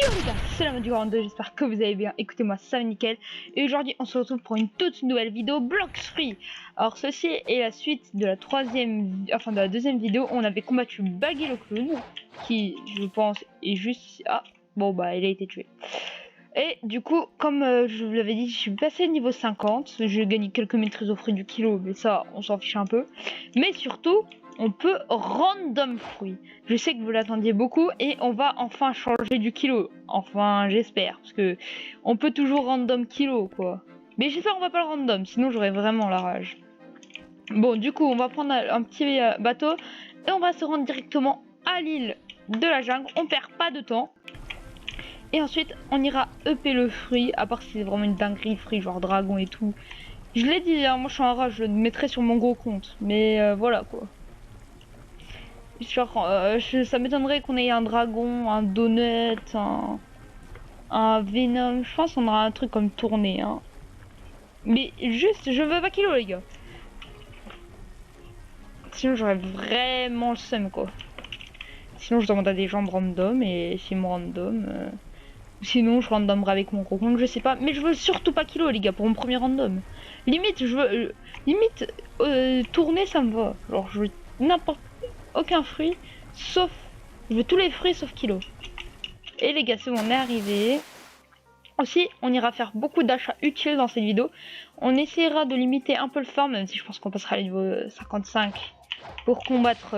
Yo les gars, c'est la mode du 42, j'espère que vous allez bien. Écoutez-moi, ça va nickel. Et aujourd'hui, on se retrouve pour une toute nouvelle vidéo Blox Free. Alors, ceci est la suite de la deuxième vidéo. On avait combattu Baggy le clown, qui, je pense, est juste. Ah, bon, bah, il a été tué. Et du coup, comme je vous l'avais dit, je suis passé niveau 50. J'ai gagné quelques maîtrises au fruit du kilo, mais ça, on s'en fiche un peu. Mais surtout, on peut random fruit. Je sais que vous l'attendiez beaucoup et on va enfin changer du kilo. Enfin, j'espère, parce que on peut toujours random kilo, quoi. Mais j'espère qu'on va pas le random, sinon j'aurais vraiment la rage. Bon, du coup, on va prendre un petit bateau et on va se rendre directement à l'île de la jungle. On perd pas de temps. Et ensuite, on ira EP le fruit, à part si c'est vraiment une dinguerie fruit, genre dragon et tout. Je l'ai dit, hein, moi je suis en rage, je le mettrai sur mon gros compte. Mais voilà, quoi. Genre, ça m'étonnerait qu'on ait un dragon, un donut, un venom. Je pense qu'on aura un truc comme tourné, hein. Mais juste, je veux pas kilo, les gars. Sinon, j'aurais vraiment le seum, quoi. Sinon, je demande à des gens random, et s'ils me random... Sinon, je randomerai avec mon gros compte, je sais pas. Mais je veux surtout pas kilo, les gars, pour mon premier random. Limite, je veux... limite, tourner, ça me va. Genre, je veux n'importe... aucun fruit, sauf... Je veux tous les fruits, sauf kilo. Et les gars, c'est bon, on est arrivé. Aussi, on ira faire beaucoup d'achats utiles dans cette vidéo. On essaiera de limiter un peu le farm, même si je pense qu'on passera à niveau 55 pour combattre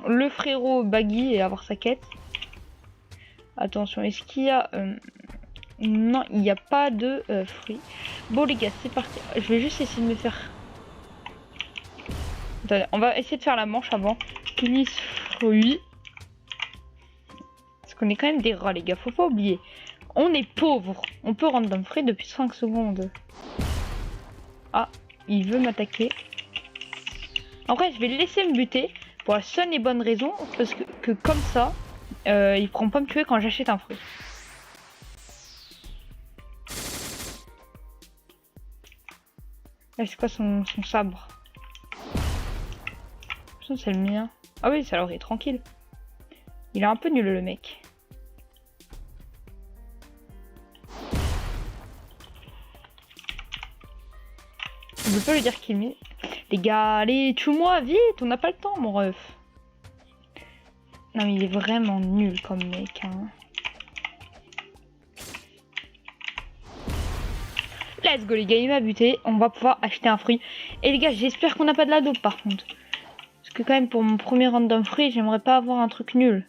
le frérot Baggy et avoir sa quête. Attention, est-ce qu'il y a... non, il n'y a pas de fruits. Bon les gars, c'est parti. Je vais juste essayer de me faire... Attendez, on va essayer de faire la manche avant. Glisse fruits. Parce qu'on est quand même des rats les gars, faut pas oublier. On est pauvre. On peut random free depuis 5 secondes. Ah, il veut m'attaquer. En vrai, je vais le laisser me buter. Pour la seule et bonne raison. Parce que comme ça, il pourront pas me tuer quand j'achète un fruit. Là, c'est quoi son sabre? Ça, c'est le mien. Ah oui, ça alors il est tranquille. Il est un peu nul le mec. Je peux pas lui dire qu'il met. Les gars, allez, tue-moi vite, on n'a pas le temps, mon ref. Non, mais il est vraiment nul comme mec, hein. Let's go, les gars, il m'a buté. On va pouvoir acheter un fruit. Et les gars, j'espère qu'on n'a pas de la dope par contre. Parce que, quand même, pour mon premier random fruit, j'aimerais pas avoir un truc nul.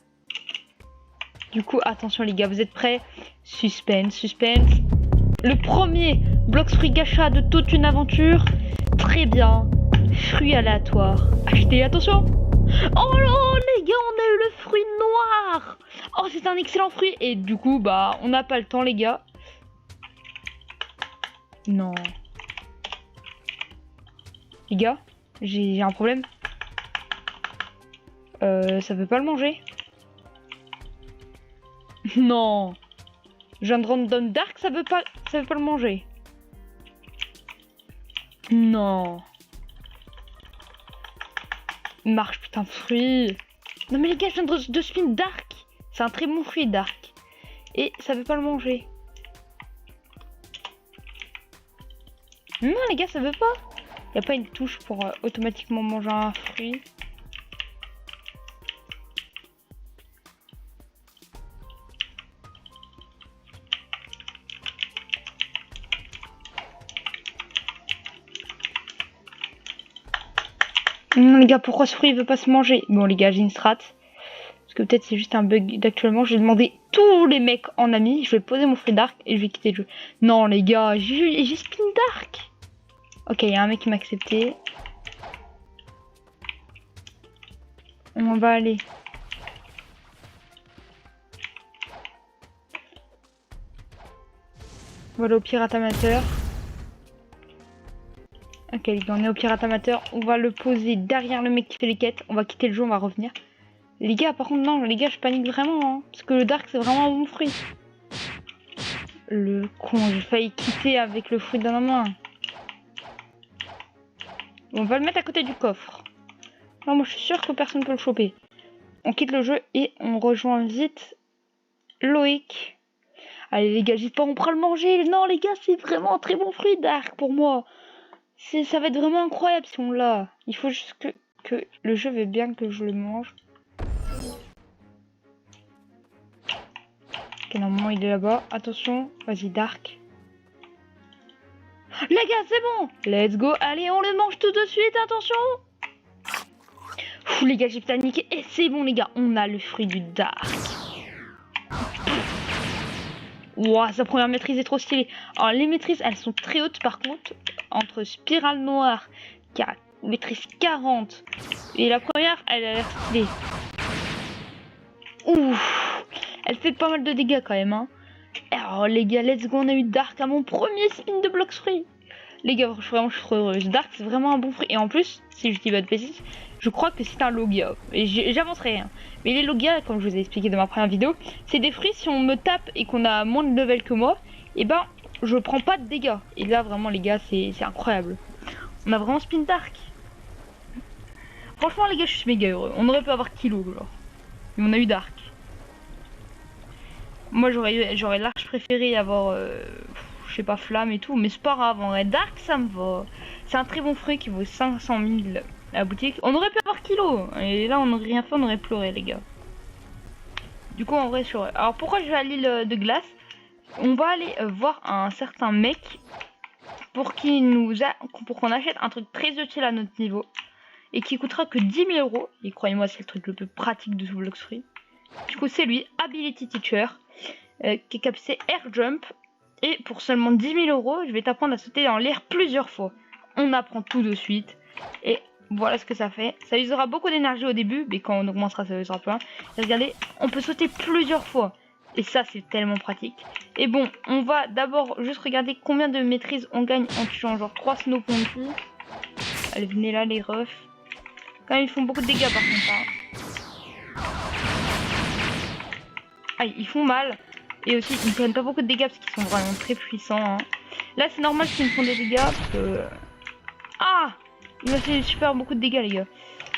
Du coup, attention, les gars, vous êtes prêts? Suspense, suspense. Le premier Blox Free gacha de toute une aventure. Très bien. Fruit aléatoire. Achetez, attention. Oh non, les gars, on a eu le fruit noir. Oh, c'est un excellent fruit. Et du coup, bah, on n'a pas le temps, les gars. Non. Les gars, j'ai un problème. Ça veut pas le manger. Non. Je viens de random dark, ça veut pas le manger. Non. Marche, putain, fruit. Non mais les gars, je viens de spin dark. C'est un très bon fruit dark. Et ça veut pas le manger. Non les gars, ça veut pas. Y a pas une touche pour automatiquement manger un fruit. Non les gars, pourquoi ce fruit veut pas se manger? Bon les gars, j'ai une strat. Parce que peut-être c'est juste un bug d'actuellement. Je vais demander tous les mecs en ami. Je vais poser mon fruit dark et je vais quitter le jeu. Non les gars, j'ai spin dark. Ok, il y a un mec qui m'a accepté. On va aller. Voilà au pirate amateur. Ok les gars, on est au pirate amateur. On va le poser derrière le mec qui fait les quêtes. On va quitter le jeu, on va revenir. Les gars, par contre, non, les gars, je panique vraiment. Hein, parce que le dark, c'est vraiment un bon fruit. Le con, j'ai failli quitter avec le fruit dans la main. On va le mettre à côté du coffre. Non, moi, je suis sûre que personne ne peut le choper. On quitte le jeu et on rejoint vite Loïc. Allez les gars, j'espère qu'on pourra le manger. Non les gars, c'est vraiment un très bon fruit Dark pour moi. Ça va être vraiment incroyable si on l'a. Il faut juste que le jeu veut bien que je le mange. Ok, normalement il est là-bas. Attention, vas-y Dark. Les gars, c'est bon. Let's go. Allez, on le mange tout de suite. Attention. Ouh, les gars, j'ai paniqué. Et c'est bon, les gars. On a le fruit du Dark. Ouah, sa première maîtrise est trop stylée. Alors, les maîtrises, elles sont très hautes par contre. Entre Spirale Noire, qui a maîtrise 40. Et la première, elle a l'air stylée. Ouf. Elle fait pas mal de dégâts quand même, hein. Alors les gars, let's go, on a eu Dark à mon premier spin de Blox Fruit. Les gars, vraiment, je suis trop heureuse. Dark, c'est vraiment un bon fruit. Et en plus, si je dis pas de bêtises, je crois que c'est un Logia. Et j'avancerai rien. Mais les Logia, comme je vous ai expliqué dans ma première vidéo, c'est des fruits, si on me tape et qu'on a moins de level que moi, et ben, je prends pas de dégâts. Et là, vraiment, les gars, c'est incroyable. On a vraiment spin Dark. Franchement, les gars, je suis méga heureux. On aurait pu avoir Kilo, genre. Mais on a eu Dark. Moi, j'aurais large préféré avoir... je sais pas, flamme et tout, mais c'est pas grave, en vrai, Dark ça me va. C'est un très bon fruit qui vaut 500 000 à la boutique. On aurait pu avoir Kilo, et là on aurait rien fait, on aurait pleuré les gars. Du coup en vrai sur... Alors pourquoi je vais à l'île de glace? On va aller voir un certain mec pour qu'on achète un truc très utile à notre niveau et qui coûtera que 10 000 €. Et croyez-moi, c'est le truc le plus pratique de tout Blox Fruit. Du coup c'est lui, Ability Teacher, qui est capacité Air Jump. Et pour seulement 10 000 €, je vais t'apprendre à sauter dans l'air plusieurs fois. On apprend tout de suite. Et voilà ce que ça fait. Ça usera beaucoup d'énergie au début, mais quand on augmentera, ça usera plein. Et regardez, on peut sauter plusieurs fois. Et ça, c'est tellement pratique. Et bon, on va d'abord juste regarder combien de maîtrise on gagne en tuant genre 3 Snowponty. Allez, venez là, les refs. Quand même, ils font beaucoup de dégâts par contre. Hein. Aïe, ils font mal. Et aussi, ils ne prennent pas beaucoup de dégâts parce qu'ils sont vraiment très puissants. Hein. Là, c'est normal qu'ils me font des dégâts parce que... Ah! Il m'a fait super beaucoup de dégâts, les gars.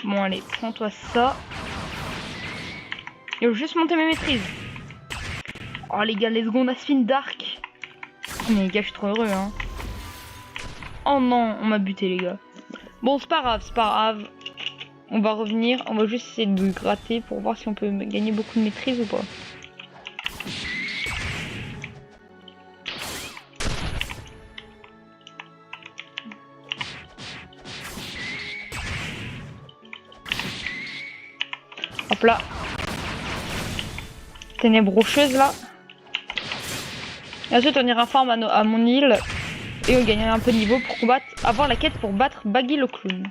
Bon, allez, prends-toi ça. Et juste monter mes maîtrises. Oh, les gars, let's go, on a spin Dark. Mais les gars, je suis trop heureux, hein. Oh non, on m'a buté, les gars. Bon, c'est pas grave, c'est pas grave. On va revenir, on va juste essayer de gratter pour voir si on peut gagner beaucoup de maîtrise ou pas. Hop là. Ténèbres rocheuses là. Et ensuite on ira farm à mon île. Et on gagnera un peu de niveau pour combattre. Avoir la quête pour battre Baggy le clown.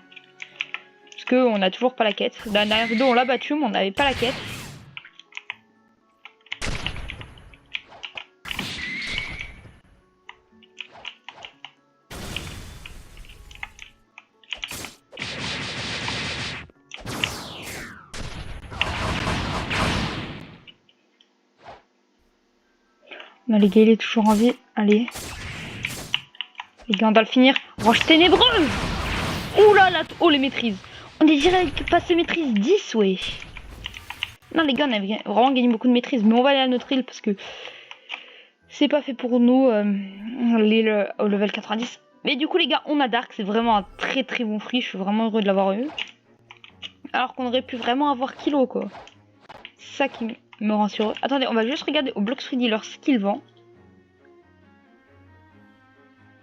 Parce que on a toujours pas la quête. Dans la dernière vidéo on l'a battu mais on n'avait pas la quête. Non, les gars, il est toujours en vie. Allez. Les gars, on doit le finir. Roche ténébreuse. Ouh là là. Oh, les maîtrises. On est direct passé maîtrise 10, ouais. Non, les gars, on a vraiment gagné beaucoup de maîtrise. Mais on va aller à notre île parce que c'est pas fait pour nous. L'île au level 90. Mais du coup, les gars, on a Dark. C'est vraiment un très très bon fruit. Je suis vraiment heureux de l'avoir eu. Alors qu'on aurait pu vraiment avoir Kilo, quoi. C'est ça qui me rend sur eux. Attendez, on va juste regarder au Blox Fruit Dealer ce qu'il vend.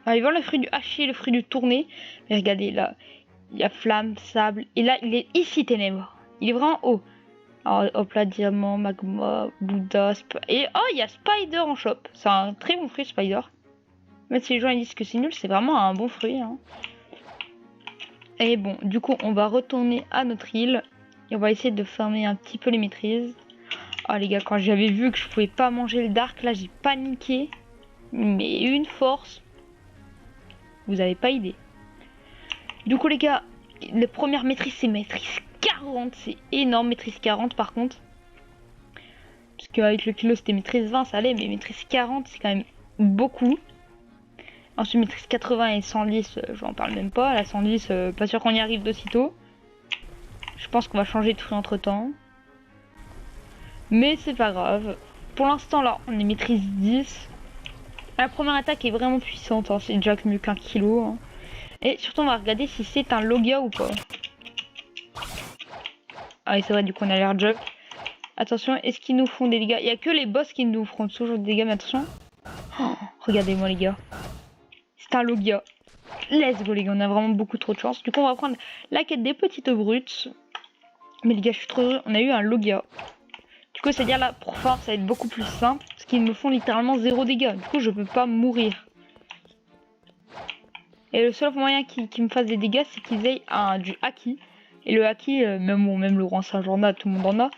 Ah, il vend le fruit du hachis, le fruit du tourné. Mais regardez, là, il y a flamme, sable. Et là, il est ici, ténèbres. Il est vraiment haut. Alors, hop là, diamant, magma, Bouddha, et oh, il y a Spider en shop. C'est un très bon fruit, Spider. Même si les gens ils disent que c'est nul, c'est vraiment un bon fruit. Hein. Et bon, du coup, on va retourner à notre île. Et on va essayer de farmer un petit peu les maîtrises. Ah les gars, quand j'avais vu que je pouvais pas manger le Dark, là j'ai paniqué. Mais une force. Vous avez pas idée. Du coup les gars, la première maîtrise c'est maîtrise 40. C'est énorme, maîtrise 40 par contre. Parce qu'avec le kilo c'était maîtrise 20, ça allait. Mais maîtrise 40 c'est quand même beaucoup. Ensuite maîtrise 80 et 110, j'en parle même pas. La 110, pas sûr qu'on y arrive d'aussitôt. Je pense qu'on va changer de fruit entre temps. Mais c'est pas grave. pour l'instant là, on est maîtrise 10. La première attaque est vraiment puissante, hein. C'est déjà mieux qu'un kilo. Hein. Et surtout, on va regarder si c'est un Logia ou pas. Ah oui, c'est vrai, du coup, on a l'air jump. Attention, est-ce qu'ils nous font des dégâts? Il n'y a que les boss qui nous feront toujours des dégâts, mais attention. Oh, regardez-moi, les gars. C'est un Logia. Let's go, les gars, on a vraiment beaucoup trop de chance. Du coup, on va prendre la quête des petites brutes. Mais les gars, je suis trop heureux. On a eu un Logia. Du coup, c'est-à-dire là, pour force, ça va être beaucoup plus simple. Parce qu'ils me font littéralement 0 dégâts. Du coup, je peux pas mourir. Et le seul moyen qu'ils me fassent des dégâts, c'est qu'ils aient du haki. Et le haki, même le roi Saint-Jean, tout le monde en a.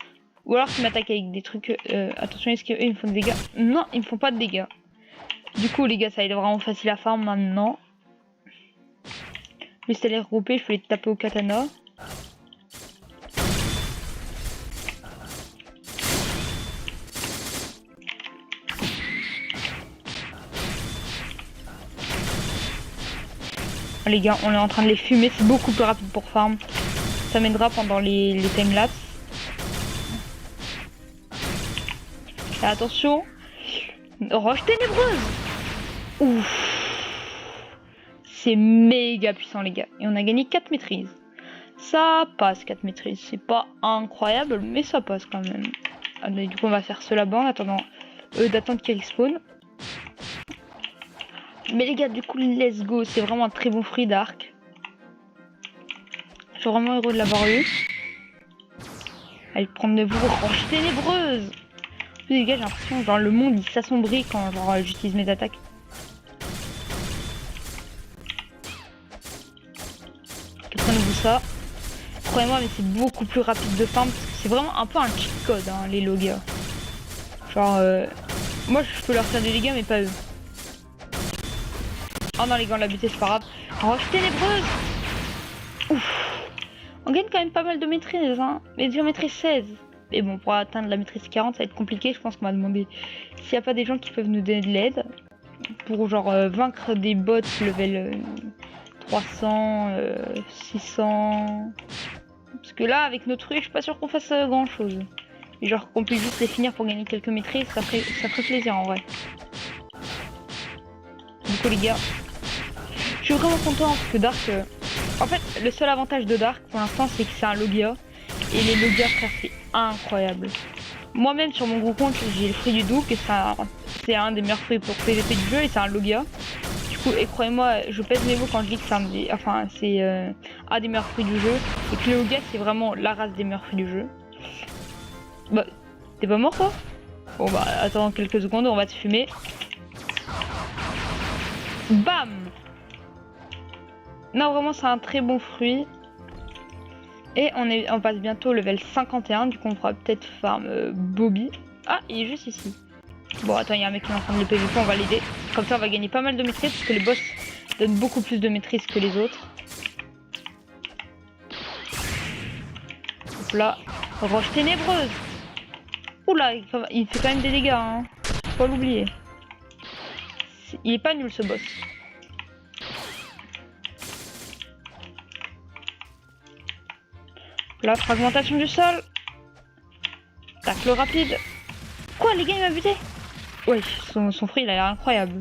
Ou alors qu'ils m'attaquent avec des trucs... attention, est-ce qu'eux, ils me font des dégâts? Non, ils me font pas de dégâts. Du coup, les gars, ça va être vraiment facile à farm maintenant. Juste à les regrouper, je vais les taper au katana. Les gars, on est en train de les fumer, c'est beaucoup plus rapide pour farm. Ça m'aidera pendant les timelapse. Et attention, roche ténébreuse. Ouf, c'est méga puissant les gars. Et on a gagné 4 maîtrises. Ça passe 4 maîtrises, c'est pas incroyable, mais ça passe quand même. Allez, du coup on va faire cela bas en attendant d'attendre qu'ils respawn. Mais les gars, du coup, let's go. C'est vraiment un très bon fruit d'arc. Je suis vraiment heureux de l'avoir eu. Allez, prendre de vous, roche ténébreuse. Les gars, j'ai l'impression genre le monde il s'assombrit quand genre j'utilise mes attaques. Prenez-vous ça. Croyez-moi, mais c'est beaucoup plus rapide de farm. C'est vraiment un peu un cheat code, hein, les Logia. Genre, moi je peux leur faire des dégâts, mais pas eux. Oh non les gars, on l'a buté, c'est pas grave. Roche ténébreuse. Ouf. On gagne quand même pas mal de maîtrise, hein. Mais déjà maîtrise 16. Mais bon, pour atteindre la maîtrise 40, ça va être compliqué. Je pense qu'on va demander s'il n'y a pas des gens qui peuvent nous donner de l'aide. Pour genre vaincre des bots level 300, 600. Parce que là, avec notre truc, je suis pas sûr qu'on fasse grand chose. Et genre qu'on puisse juste les finir pour gagner quelques maîtrises, ça ferait plaisir en vrai. Du coup les gars, je suis vraiment content parce que Dark... En fait, le seul avantage de Dark pour l'instant, c'est que c'est un Logia. Et les Logia, frère, c'est incroyable. Moi-même, sur mon gros compte, j'ai le fruit du Douk. Et c'est un des meilleurs fruits pour PVP du jeu. Et c'est un Logia. Du coup, et croyez-moi, je pèse mes mots quand je dis que c'est un des meilleurs fruits du jeu. Et que le Logia, c'est vraiment la race des meilleurs fruits du jeu. Bah, t'es pas mort, toi? Bon, bah, attends quelques secondes, on va te fumer. Bam! Non, vraiment, c'est un très bon fruit. Et on passe bientôt au level 51. Du coup, on fera peut-être farm Bobby. Ah, il est juste ici. Bon, attends, il y a un mec qui est en train de le PVP, on va l'aider. Comme ça, on va gagner pas mal de maîtrise parce que les boss donnent beaucoup plus de maîtrise que les autres. Hop là. Roche ténébreuse. Oula, il fait quand même des dégâts, hein. Faut pas l'oublier. Il est pas nul ce boss. La fragmentation du sol. Tacle rapide. Quoi, les gars, il m'a buté? Ouais, son fruit, il a l'air incroyable.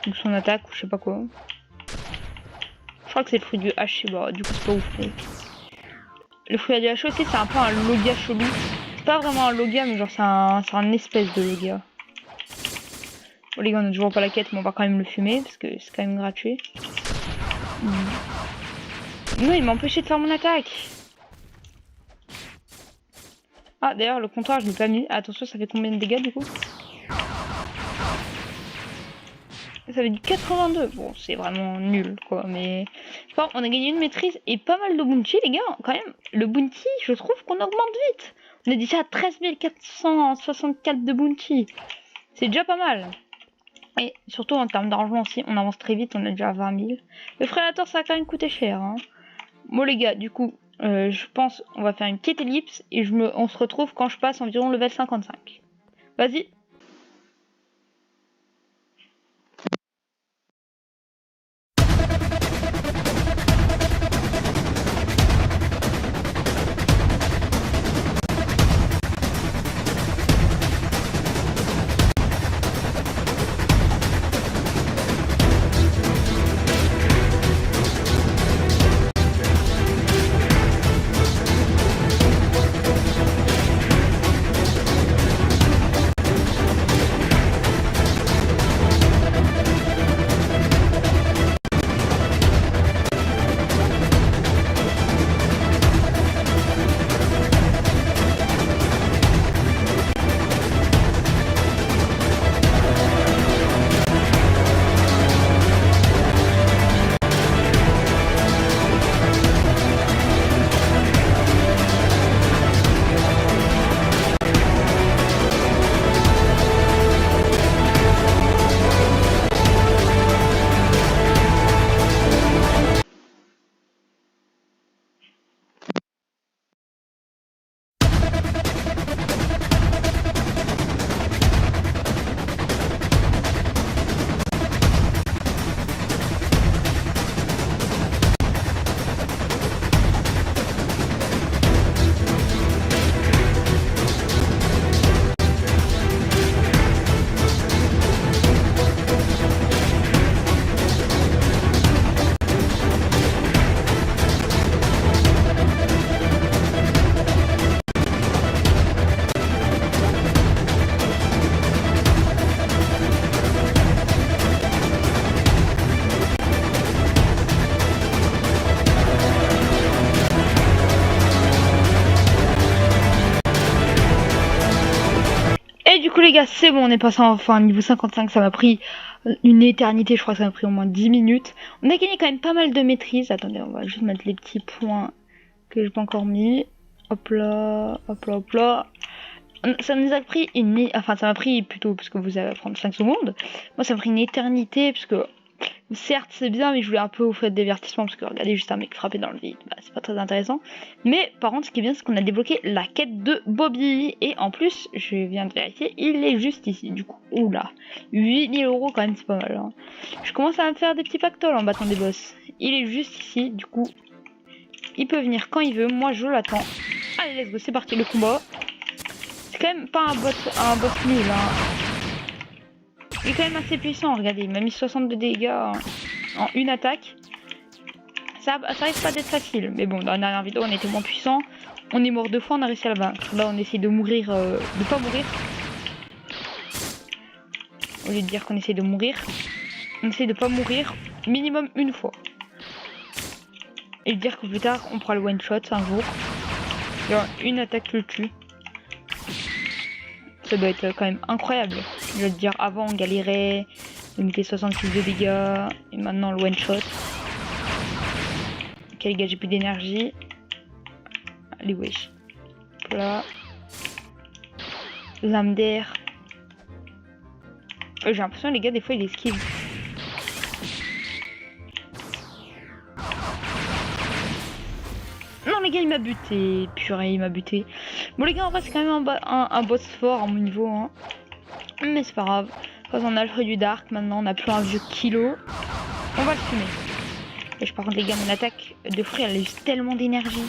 Donc son attaque ou je sais pas quoi. Je crois que c'est le fruit du H, bah, du coup c'est pas ouf. Mais... Le fruit du H aussi, c'est un peu un Logia chelou. C'est pas vraiment un Logia, mais genre c'est un espèce de Logia. Bon les gars, on a toujours pas la quête, mais on va quand même le fumer, parce que c'est quand même gratuit. Non, il m'a empêché de faire mon attaque. Ah, d'ailleurs, le comptoir, je l'ai pas mis. Attention, ça fait combien de dégâts, du coup? Ça fait du 82. Bon, c'est vraiment nul, quoi. Mais bon, on a gagné une maîtrise et pas mal de bounty, les gars. Quand même, le bounty, je trouve qu'on augmente vite. On est déjà à 13 464 de bounty. C'est déjà pas mal. Et surtout, en termes d'argent aussi, on avance très vite. On est déjà à 20 000. Le Predator, ça a quand même coûté cher, hein. Bon, les gars, du coup... je pense on va faire une petite ellipse et on se retrouve quand je passe environ level 55. Vas-y. Et du coup les gars, c'est bon, on est passé enfin niveau 55, ça m'a pris une éternité, je crois que ça m'a pris au moins 10 minutes. On a gagné quand même pas mal de maîtrise. Attendez, on va juste mettre les petits points que j'ai pas encore mis. Hop là, hop là, hop là. Ça nous a pris une... Enfin, ça m'a pris plutôt, parce que vous allez prendre 5 secondes. Moi, ça m'a pris une éternité, parce que... Certes, c'est bien, mais je voulais un peu vous faire de divertissement, parce que regardez juste un mec frapper dans le vide, bah, c'est pas très intéressant. Mais par contre, ce qui est bien, c'est qu'on a débloqué la quête de Bobby. Et en plus, je viens de vérifier, il est juste ici, du coup. Oula, 8000 € quand même, c'est pas mal. Hein. Je commence à me faire des petits pactoles en battant des boss. Il est juste ici, du coup, il peut venir quand il veut, moi je l'attends. Allez, let's go, c'est parti, le combat. C'est quand même pas un boss nul, hein. Il est quand même assez puissant, regardez, il m'a mis 62 dégâts en une attaque. Ça risque pas d'être facile, mais bon, dans la dernière vidéo on était moins puissant. On est mort 2 fois, on a réussi à le vaincre. Là on essaie de mourir, de pas mourir. Au lieu de dire qu'on essaie de mourir, on essaie de pas mourir minimum une fois. Et de dire que plus tard on prend le one shot un jour. Genre une attaque le tue. Ça doit être quand même incroyable. Je veux te dire, avant on galérait, on mettait 66 de dégâts, et maintenant le one shot. Ok les gars, j'ai plus d'énergie. Allez wesh. Voilà. Lame d'air. J'ai l'impression les gars des fois ils esquivent. Non les gars il m'a buté, purée il m'a buté. Bon les gars en vrai c'est quand même un boss fort à mon niveau hein. Mais c'est pas grave. Quand on a le fruit du dark maintenant on a plus un vieux kilo. On va le fumer. Et par contre les gars mon attaque de fruit elle use tellement d'énergie.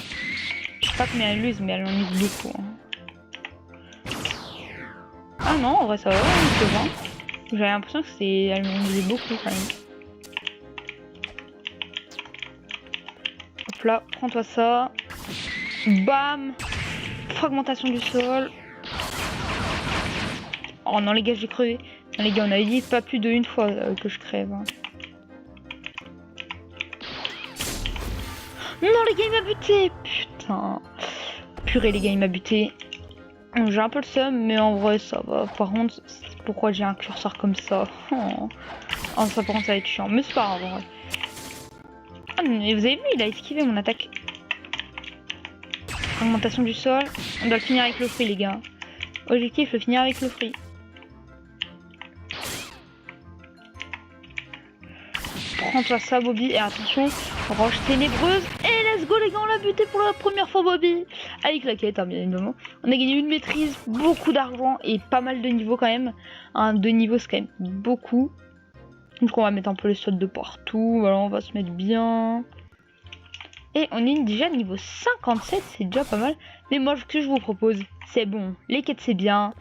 Je sais pas combien elle use mais elle en use beaucoup. Hein. Ah non en vrai ça va, on peut voir. J'avais l'impression que elle en usait beaucoup quand même. Hop là, prends-toi ça. Bam. Fragmentation du sol. Oh non les gars j'ai crevé. Non, les gars on avait dit pas plus de une fois que je crève. Hein. Non les gars il m'a buté. Putain. Purée les gars il m'a buté. J'ai un peu le seum mais en vrai ça va. Par contre pourquoi j'ai un curseur comme ça. Oh ça par contre ça va être chiant. Mais c'est pas grave en vrai. Ah mais vous avez vu il a esquivé mon attaque. Fragmentation du sol. On doit le finir avec le fruit les gars. Objectif le finir avec le fruit. Prends-toi ça Bobby et attention, roche ténébreuse et let's go les gars on l'a buté pour la première fois Bobby. Avec la quête hein, bien évidemment. On a gagné une maîtrise, beaucoup d'argent et pas mal de niveaux quand même. Un 2 niveaux c'est quand même beaucoup. Donc on va mettre un peu les soldes de partout, voilà on va se mettre bien. Et on est déjà niveau 57, c'est déjà pas mal. Mais moi ce que je vous propose, c'est bon, les quêtes c'est bien.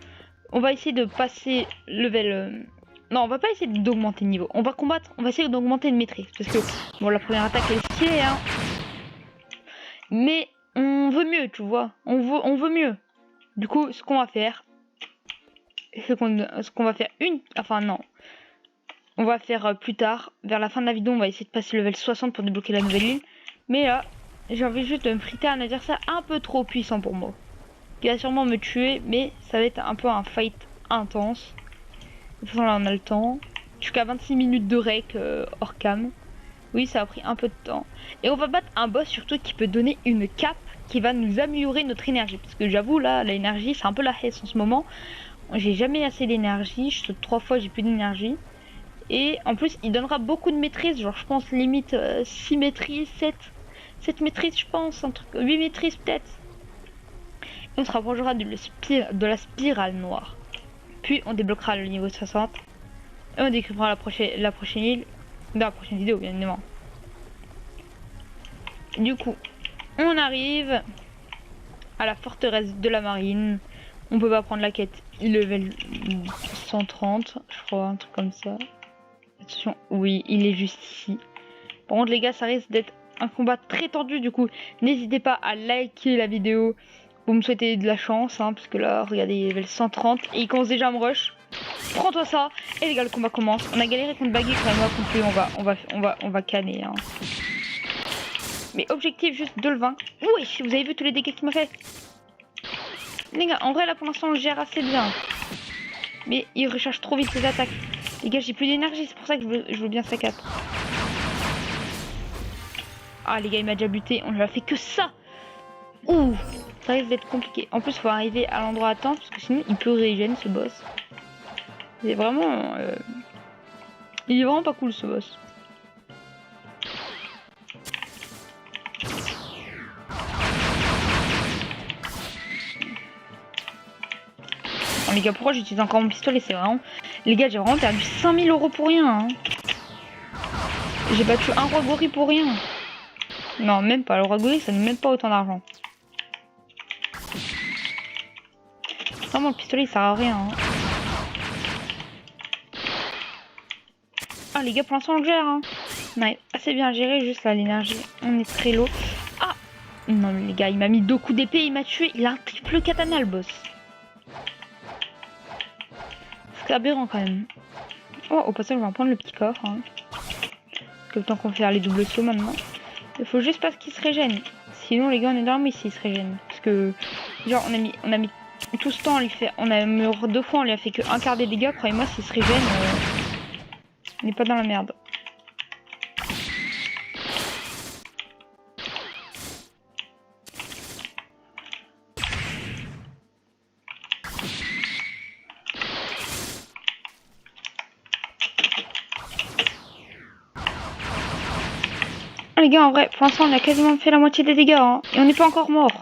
On va essayer de passer level... Non, on va pas essayer d'augmenter le niveau. On va combattre, on va essayer d'augmenter une maîtrise. Parce que, bon, la première attaque elle est stylée, hein. Mais on veut mieux, tu vois. On veut mieux. Du coup, ce qu'on va faire, ce qu'on va faire Enfin, non. On va faire plus tard. Vers la fin de la vidéo, on va essayer de passer level 60 pour débloquer la nouvelle île. Mais là, j'ai envie juste de me friter un adversaire un peu trop puissant pour moi. Qui va sûrement me tuer, mais ça va être un peu un fight intense. De toute façon là on a le temps. Jusqu'à 26 minutes de rec hors cam. Oui ça a pris un peu de temps. Et on va battre un boss surtout qui peut donner une cape qui va nous améliorer notre énergie. Parce que j'avoue là l'énergie c'est un peu la hesse en ce moment. J'ai jamais assez d'énergie. Je saute 3 fois j'ai plus d'énergie. Et en plus il donnera beaucoup de maîtrise. Genre je pense limite 6 maîtrises, 7 maîtrises je pense. Un truc, 8 maîtrises peut-être. Et on se rapprochera de la spirale noire. Puis on débloquera le niveau 60 et on découvrira la prochaine île dans la prochaine vidéo bien évidemment. Du coup on arrive à la forteresse de la marine. On peut pas prendre la quête, il level 130 je crois, un truc comme ça. Attention, oui il est juste ici. Par contre les gars ça risque d'être un combat très tendu, du coup n'hésitez pas à liker la vidéo. Vous me souhaitez de la chance, hein, parce que là, regardez, il est level 130 et il commence déjà à me rush. Prends-toi ça. Et les gars, le combat commence. On a galéré contre Baggy quand même, on va canner. Hein. Mais objectif juste de le vaincre. Oui, vous avez vu tous les dégâts qu'il m'a fait. Les gars, en vrai là pour l'instant on le gère assez bien. Mais il recharge trop vite ses attaques. Les gars, j'ai plus d'énergie, c'est pour ça que je veux bien sa cape. Ah les gars, il m'a déjà buté, on lui a fait que ça. Ouh, ça risque d'être compliqué. En plus, il faut arriver à l'endroit à temps, parce que sinon il peut régénérer ce boss. C'est vraiment... Il est vraiment pas cool ce boss. Bon, les gars, pourquoi j'utilise encore mon pistolet? C'est vraiment... Les gars, j'ai vraiment perdu 5000 € pour rien. Hein. J'ai battu un roi gorille pour rien. Non, même pas. Le roi gorille, ça ne met même pas autant d'argent. Vraiment, le pistolet, il sert à rien. Hein. Ah, les gars, pour l'instant, on le gère. Hein. On a assez bien géré, juste là, l'énergie. On est très low. Ah! Non, mais les gars, il m'a mis 2 coups d'épée, il m'a tué. Il a un triple katana, le boss. C'est aberrant quand même. Oh, au passage, on va prendre le petit coffre. Hein. Parce que le temps qu'on fait les doubles sauts maintenant. Il faut juste pas qu'il se régène. Sinon, les gars, on est dans le s'il se régène. Parce que, genre, on a mis tout ce temps, on lui fait. On a meurt 2 fois, on lui a fait que un quart des dégâts. Croyez-moi, s'il se régène, on n'est pas dans la merde. Les gars, en vrai, pour l'instant, on a quasiment fait la moitié des dégâts, hein, et on n'est pas encore mort.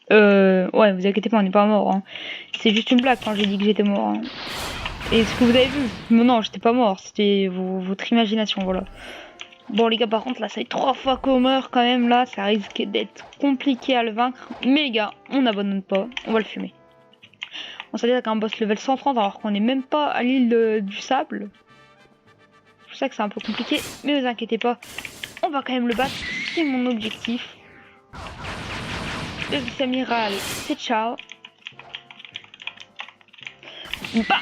Ouais, vous inquiétez pas, on n'est pas mort. Hein. C'est juste une blague quand j'ai dit que j'étais mort. Hein. Et ce que vous avez vu, non, j'étais pas mort, c'était votre imagination, voilà. Bon, les gars, par contre, là, ça fait 3 fois qu'on meurt quand même, là, ça risque d'être compliqué à le vaincre. Mais les gars, on n'abandonne pas, on va le fumer. On s'est dit avec un boss level 130 alors qu'on n'est même pas à l'île du sable. C'est pour ça que c'est un peu compliqué, mais vous inquiétez pas. On va quand même le battre, c'est mon objectif. Le vice-amiral, c'est ciao. Bam!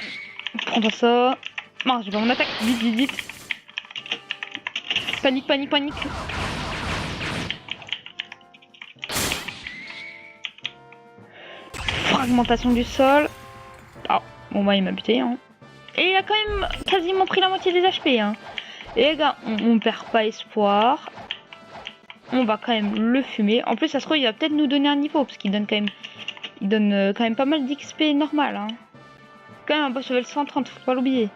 Prends pas ça. Non, j'ai pas mon attaque. Vite, vite, vite. Panique, panique, panique. Fragmentation du sol. Ah, bon bah il m'a buté. Hein. Et il a quand même quasiment pris la moitié des HP. Hein. Et les gars, on perd pas espoir. On va quand même le fumer. En plus, ça se trouve, il va peut-être nous donner un niveau. Parce qu'il donne quand même... Il donne quand même pas mal d'XP normal. Hein. Quand même un boss level 130, faut pas l'oublier.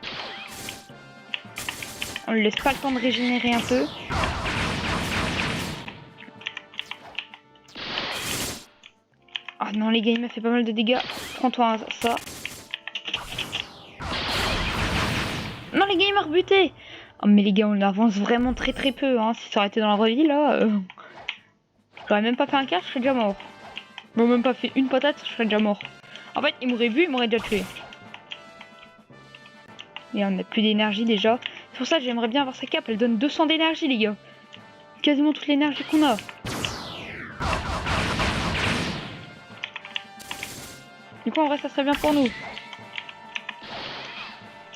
On lui laisse pas le temps de régénérer un peu. Ah non les gars, il m'a fait pas mal de dégâts. Prends-toi ça. Non les gars, il m'a rebuté. Oh mais les gars, on avance vraiment très très peu. Hein. Si ça aurait été dans la vraie vie là... J'aurais même pas fait un quart, je serais déjà mort. J'aurais même pas fait une patate, je serais déjà mort. En fait, il m'aurait vu, il m'aurait déjà tué. Et on n'a plus d'énergie déjà. C'est pour ça que j'aimerais bien avoir sa cape. Elle donne 200 d'énergie, les gars. Quasiment toute l'énergie qu'on a. Du coup, en vrai, ça serait bien pour nous.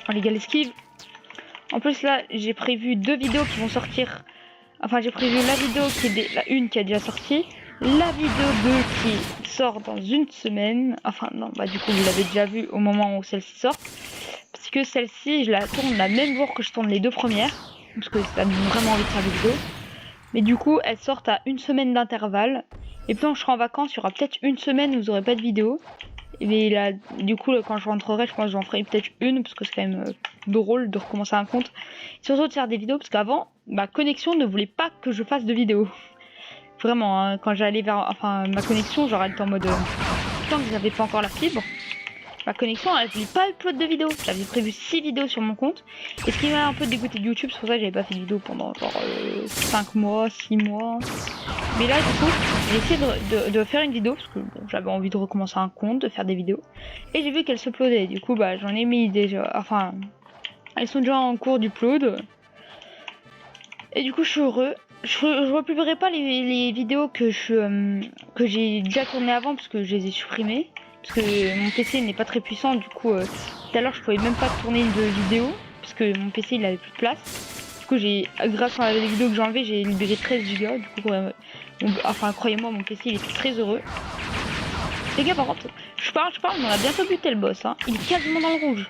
Oh, les gars, l'esquive. En plus, là, j'ai prévu 2 vidéos qui vont sortir. Enfin, j'ai prévu la vidéo qui est la une qui a déjà sorti. La vidéo 2 qui sort dans une semaine. Enfin, non, bah du coup, vous l'avez déjà vu au moment où celle-ci sort. Parce que celle-ci, je la tourne la même jour que je tourne les 2 premières. Parce que ça me donne vraiment envie de faire des vidéos. Mais du coup, elles sortent à 1 semaine d'intervalle. Et puis quand je serai en vacances, il y aura peut-être 1 semaine où vous n'aurez pas de vidéo. Et là, du coup, quand je rentrerai, je pense que j'en ferai peut-être une. Parce que c'est quand même drôle de recommencer un compte. Et surtout de faire des vidéos. Parce qu'avant, ma connexion ne voulait pas que je fasse de vidéos. Vraiment, hein, quand j'allais vers... Enfin, ma connexion, genre, elle était en mode... tant que j'avais pas encore la fibre. Ma connexion, elle voulait pas upload de vidéos. J'avais prévu 6 vidéos sur mon compte. Et ce qui m'a un peu dégoûté de YouTube, c'est pour ça que j'avais pas fait de vidéo pendant genre 5 mois, 6 mois. Mais là, du coup, j'ai essayé de faire une vidéo parce que bon, j'avais envie de recommencer un compte, de faire des vidéos. Et j'ai vu qu'elles s'uploadaient. Du coup, bah, j'en ai mis déjà. Enfin, elles sont déjà en cours d'upload. Et du coup, je suis heureux. Je republierai pas les vidéos que j'ai déjà tournées avant parce que je les ai supprimées. Parce que mon PC n'est pas très puissant, du coup tout à l'heure je pouvais même pas tourner de vidéo parce que mon PC il avait plus de place. Du coup grâce à la vidéo que j'ai enlevée, j'ai libéré 13 Go. Du coup enfin croyez-moi, mon PC il est très heureux. Les gars, par contre, je parle, mais on a bientôt buté le boss, hein. Il est quasiment dans le rouge.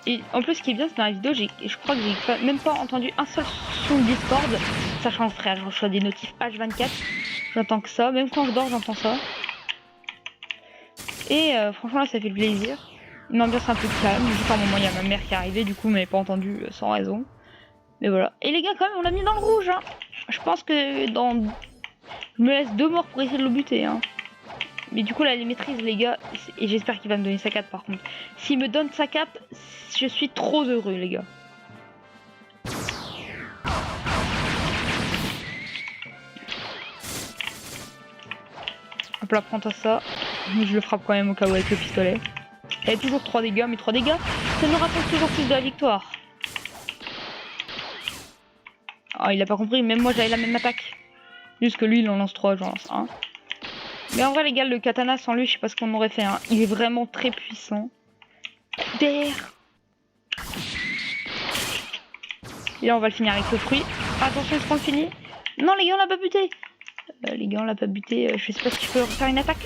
Et en plus, ce qui est bien, c'est dans la vidéo, je crois que j'ai même pas entendu un seul son de Discord. Ça change, frère. Je reçois des notifs H24. J'entends que ça. Même quand je dors, j'entends ça. Et franchement, là, ça fait plaisir. Une ambiance un peu calme. Juste à un moment, il y a ma mère qui est arrivée. Du coup, vous m'avez pas entendu sans raison. Mais voilà. Et les gars, quand même, on l'a mis dans le rouge. Hein. Je pense que dans... Je me laisse 2 morts pour essayer de le buter. Hein. Mais du coup, là, les maîtrises, les gars. Et j'espère qu'il va me donner sa cape, par contre. S'il me donne sa cape, je suis trop heureux, les gars. Hop là, prends-toi ça. Je le frappe quand même au cas où avec le pistolet. Il y a toujours 3 dégâts, mais 3 dégâts, ça nous rapporte toujours plus de la victoire. Ah, il a pas compris, même moi j'avais la même attaque. Juste que lui, il en lance 3, j'en lance 1. Mais en vrai, les gars, le katana sans lui, je sais pas ce qu'on aurait fait. Hein. Il est vraiment très puissant. Coup d'air. Et là, on va le finir avec le fruit. Attention, est-ce qu'on le finit? Non, les gars, on l'a pas buté. Les gars, on l'a pas buté. Je sais pas si je peux refaire une attaque.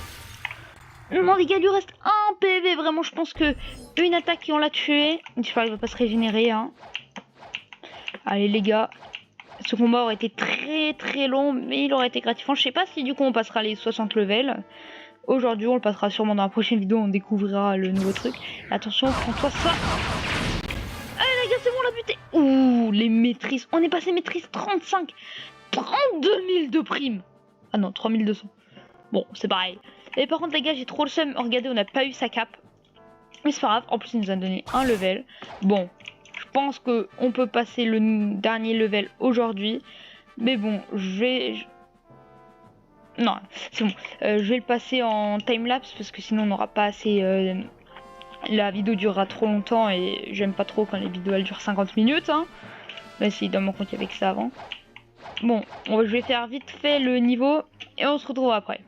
Non, les gars, il lui reste 1 PV. Vraiment, je pense que une attaque et on l'a tué. J'espère qu'il va pas se régénérer. Hein. Allez, les gars. Ce combat aurait été très long, mais il aurait été gratifiant. Je sais pas si du coup on passera les 60 levels. Aujourd'hui, on le passera sûrement dans la prochaine vidéo. On découvrira le nouveau truc. Attention, prends-toi ça. Allez, les gars, c'est bon, on l'a buté. Ouh, les maîtrises. On est passé maîtrise 35. 32 000 de primes. Ah non, 3200. Bon, c'est pareil. Et par contre, les gars, j'ai trop le seum. Regardez, on n'a pas eu sa cape. Mais c'est pas grave. En plus, il nous a donné un level. Bon, je pense qu'on peut passer le dernier level aujourd'hui. Mais bon, non, c'est bon. Je vais le passer en timelapse parce que sinon on n'aura pas assez... La vidéo durera trop longtemps et j'aime pas trop quand les vidéos elles durent 50 minutes. Hein. Même si dans mon compte il y avait que ça avant. Bon, je vais faire vite fait le niveau et on se retrouve après.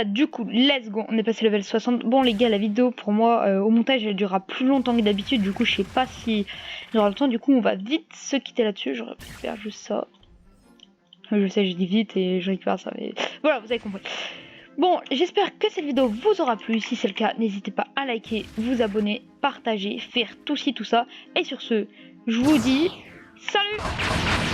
Du coup, let's go, on est passé level 60. Bon les gars, la vidéo pour moi au montage elle durera plus longtemps que d'habitude. Du coup, je sais pas si j'aurai le temps. Du coup, on va vite se quitter là-dessus. Je récupère juste ça. Je sais, je dis vite et je récupère ça, mais voilà, vous avez compris. Bon, j'espère que cette vidéo vous aura plu. Si c'est le cas, n'hésitez pas à liker, vous abonner, partager, faire tout ci, tout ça. Et sur ce, je vous dis salut!